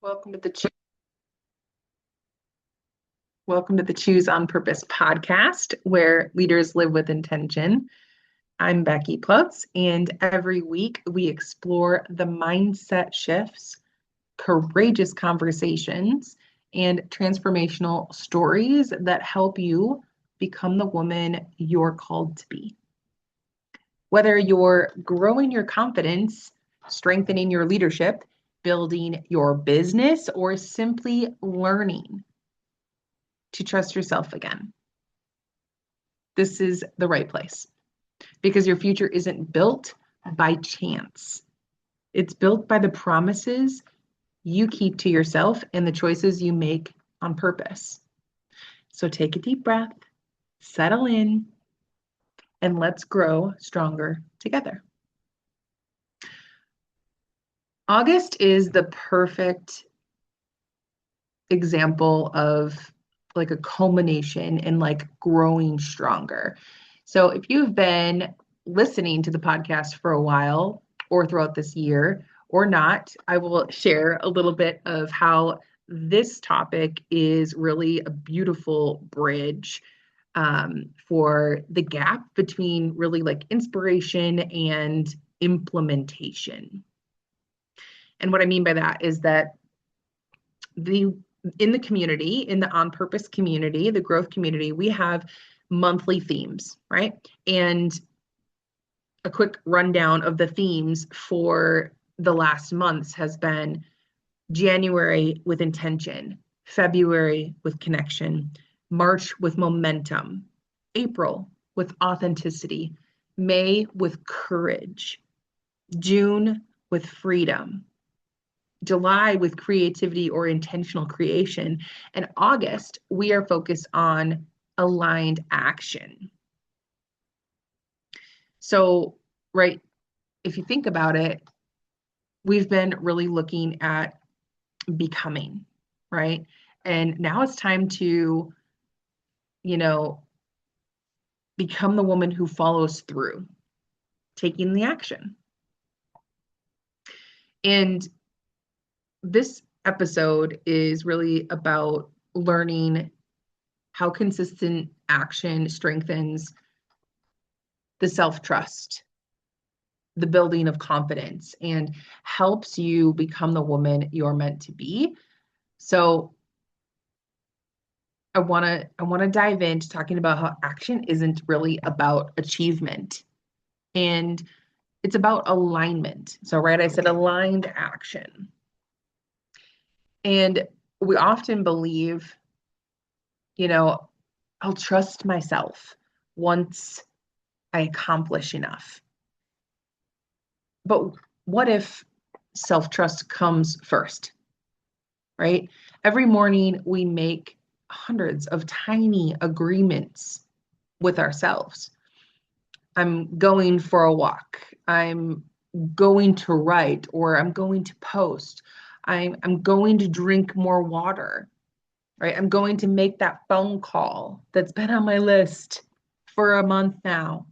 Welcome to the Welcome to the Choose on Purpose podcast, where leaders live with intention. I'm Becky Plutz, and every week we explore the mindset shifts, courageous conversations, and transformational stories that help you become the woman you're called to be. Whether you're growing your confidence, strengthening your leadership, building your business, or simply learning to trust yourself again, this is the right place because your future isn't built by chance. It's built by the promises you keep to yourself and the choices you make on purpose. So take a deep breath, settle in, and let's grow stronger together. August is the perfect example of like a culmination and like growing stronger. So if you've been listening to the podcast for a while or throughout this year or not, I will share a little bit of how this topic is really a beautiful bridge for the gap between really like inspiration and implementation. And what I mean by that is that the in the community, in the on purpose community, the growth community, we have monthly themes, right? And a quick rundown of the themes for the last months has been January with intention, February with connection, March with momentum, April with authenticity, May with courage, June with freedom, July with creativity or intentional creation. And August, we are focused on aligned action. So, right, if you think about it, we've been really looking at becoming, right? And now it's time to, you know, become the woman who follows through, taking the action. And this episode is really about learning how consistent action strengthens the self-trust, the building of confidence, and helps you become the woman you're meant to be. So I want to dive into talking about how action isn't really about achievement, and it's about alignment. So right, I said aligned action. And we often believe, you know, I'll trust myself once I accomplish enough. But what if self-trust comes first, right? Every morning we make hundreds of tiny agreements with ourselves. I'm going for a walk. I'm going to write, or I'm going to post. I'm going to drink more water, right? I'm going to make that phone call that's been on my list for a month now.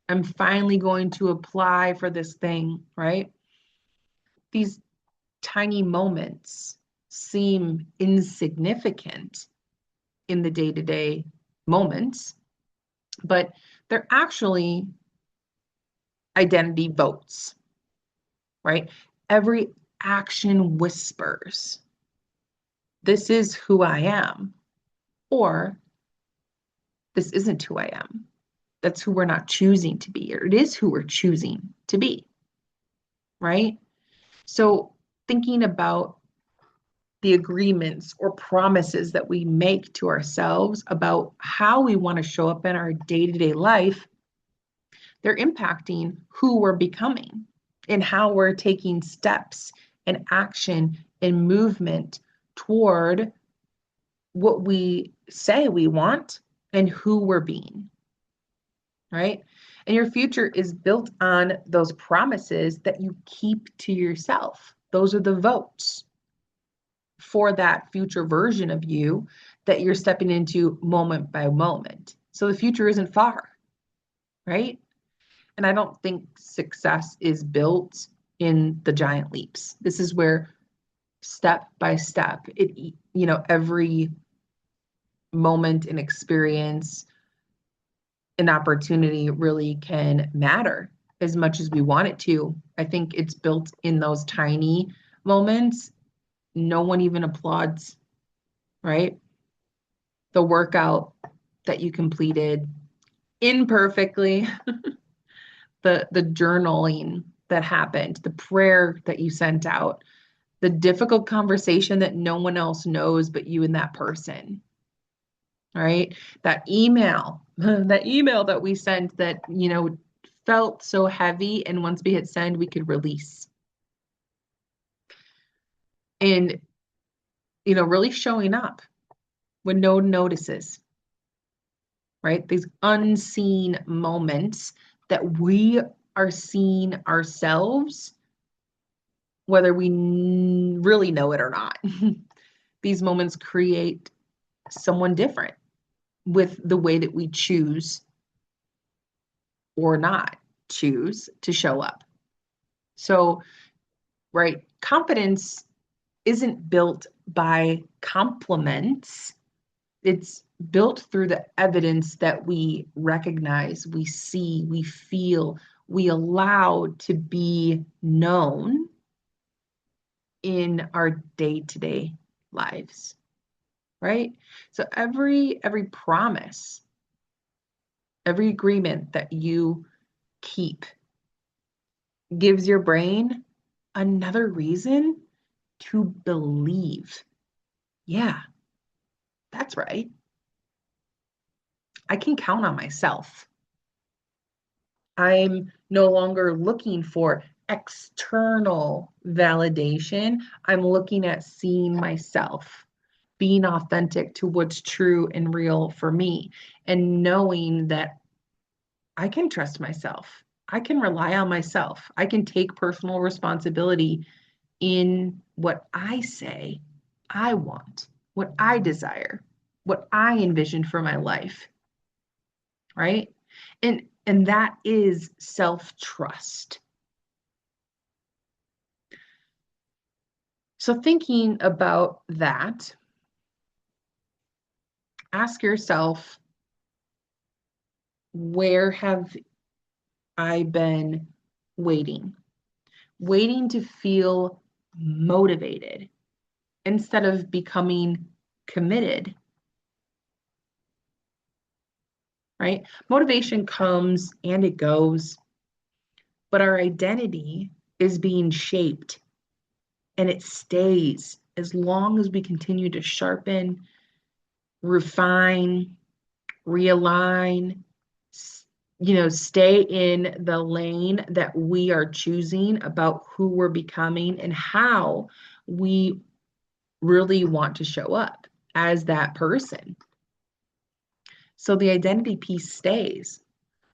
I'm finally going to apply for this thing, right? These tiny moments seem insignificant in the day to day moments, but they're actually identity votes, right? Every action whispers, this is who I am, or this isn't who I am. That's who we're not choosing to be, or it is who we're choosing to be, right? So, thinking about the agreements or promises that we make to ourselves about how we want to show up in our day to day life, they're impacting who we're becoming and how we're taking steps and action and movement toward what we say we want and who we're being, right? And your future is built on those promises that you keep to yourself. Those are the votes for that future version of you that you're stepping into moment by moment. So the future isn't far, right? And I don't think success is built in the giant leaps. This is where step by step. Every moment and experience and opportunity really can matter as much as we want it to. I think it's built in those tiny moments. No one even applauds, right? The workout that you completed imperfectly, the journaling that happened, the prayer that you sent out, the difficult conversation that no one else knows but you and that person, right? That email, that email that we sent that, felt so heavy. And once we hit send, we could release. And, really showing up when no one notices, right? These unseen moments that we are seeing ourselves, whether we really know it or not. These moments create someone different with the way that we choose or not choose to show up. So, right, confidence isn't built by compliments. It's built through the evidence that we recognize, we see, we feel, we allow to be known in our day-to-day lives, right? So every promise, every agreement that you keep gives your brain another reason to believe, yeah, that's right. I can count on myself. I'm no longer looking for external validation. I'm looking at seeing myself, being authentic to what's true and real for me, and knowing that I can trust myself. I can rely on myself. I can take personal responsibility in what I say I want, what I desire, what I envision for my life, right? And that is self-trust. So thinking about that, ask yourself, where have I been waiting? Waiting to feel motivated instead of becoming committed, right? Motivation comes and it goes, but our identity is being shaped and it stays as long as we continue to sharpen, refine, realign, stay in the lane that we are choosing about who we're becoming and how we really want to show up as that person. So the identity piece stays.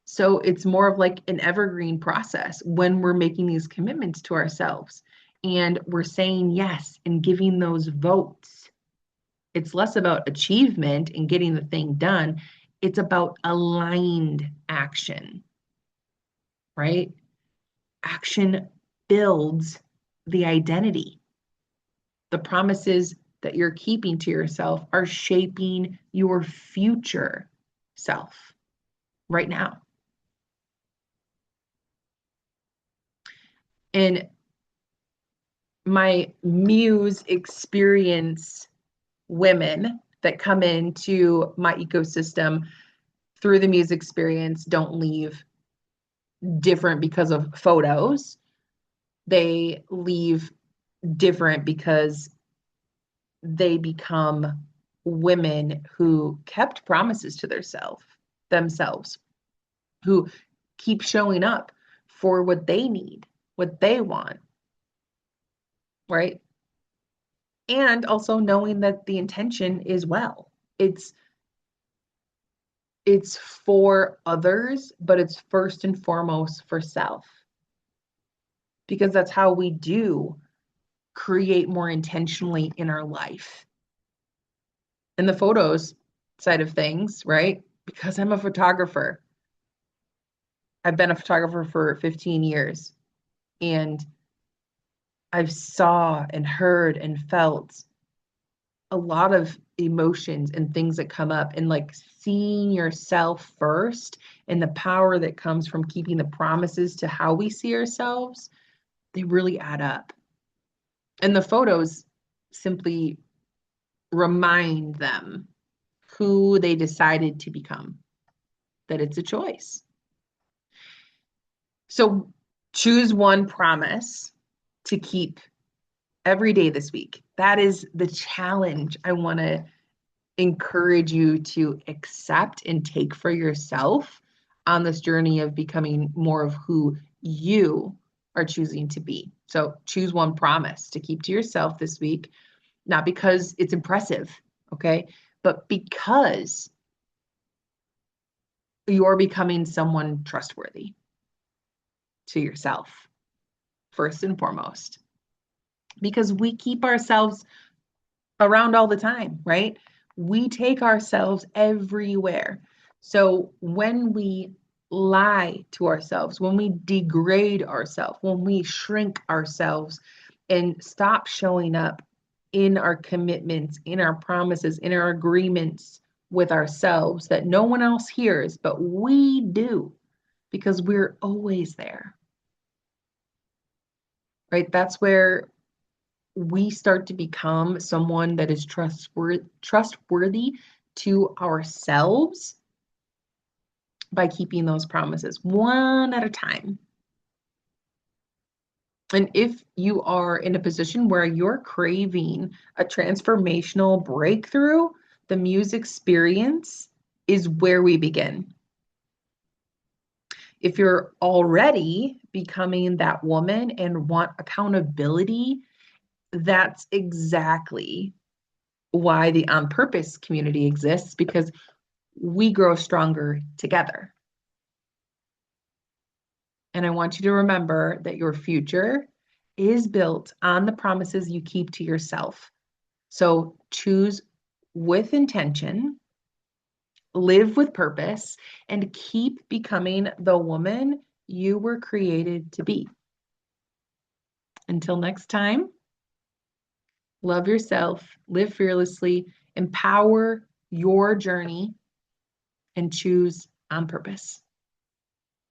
So it's more of like an evergreen process when we're making these commitments to ourselves and we're saying yes and giving those votes. It's less about achievement and getting the thing done. It's about aligned action, right? Action builds the identity. The promises that you're keeping to yourself are shaping your future self right now. And my muse experience women that come into my ecosystem through the muse experience don't leave different because of photos. They leave different because they become women who kept promises to themselves, who keep showing up for what they need, what they want, right? And also knowing that the intention is well. It's for others, but it's first and foremost for self. Because that's how we do create more intentionally in our life. And the photos side of things, right? Because I'm a photographer. I've been a photographer for 15 years. And I've saw and heard and felt a lot of emotions and things that come up, and like seeing yourself first and the power that comes from keeping the promises to how we see ourselves, they really add up. And the photos simply remind them who they decided to become, that it's a choice. So choose one promise to keep every day this week. That is the challenge I want to encourage you to accept and take for yourself on this journey of becoming more of who you are choosing to be. So choose one promise to keep to yourself this week, not because it's impressive, okay, but because you're becoming someone trustworthy to yourself, first and foremost, because we keep ourselves around all the time, right? We take ourselves everywhere. So when we lie to ourselves, when we degrade ourselves, when we shrink ourselves and stop showing up in our commitments, in our promises, in our agreements with ourselves that no one else hears, but we do because we're always there, right? That's where we start to become someone that is trustworthy to ourselves by keeping those promises one at a time. And if you are in a position where you're craving a transformational breakthrough, the Muse experience is where we begin. If you're already becoming that woman and want accountability, that's exactly why the On Purpose community exists, because we grow stronger together. And I want you to remember that your future is built on the promises you keep to yourself. So choose with intention, live with purpose, and keep becoming the woman you were created to be. Until next time, love yourself, live fearlessly, empower your journey, and choose on purpose.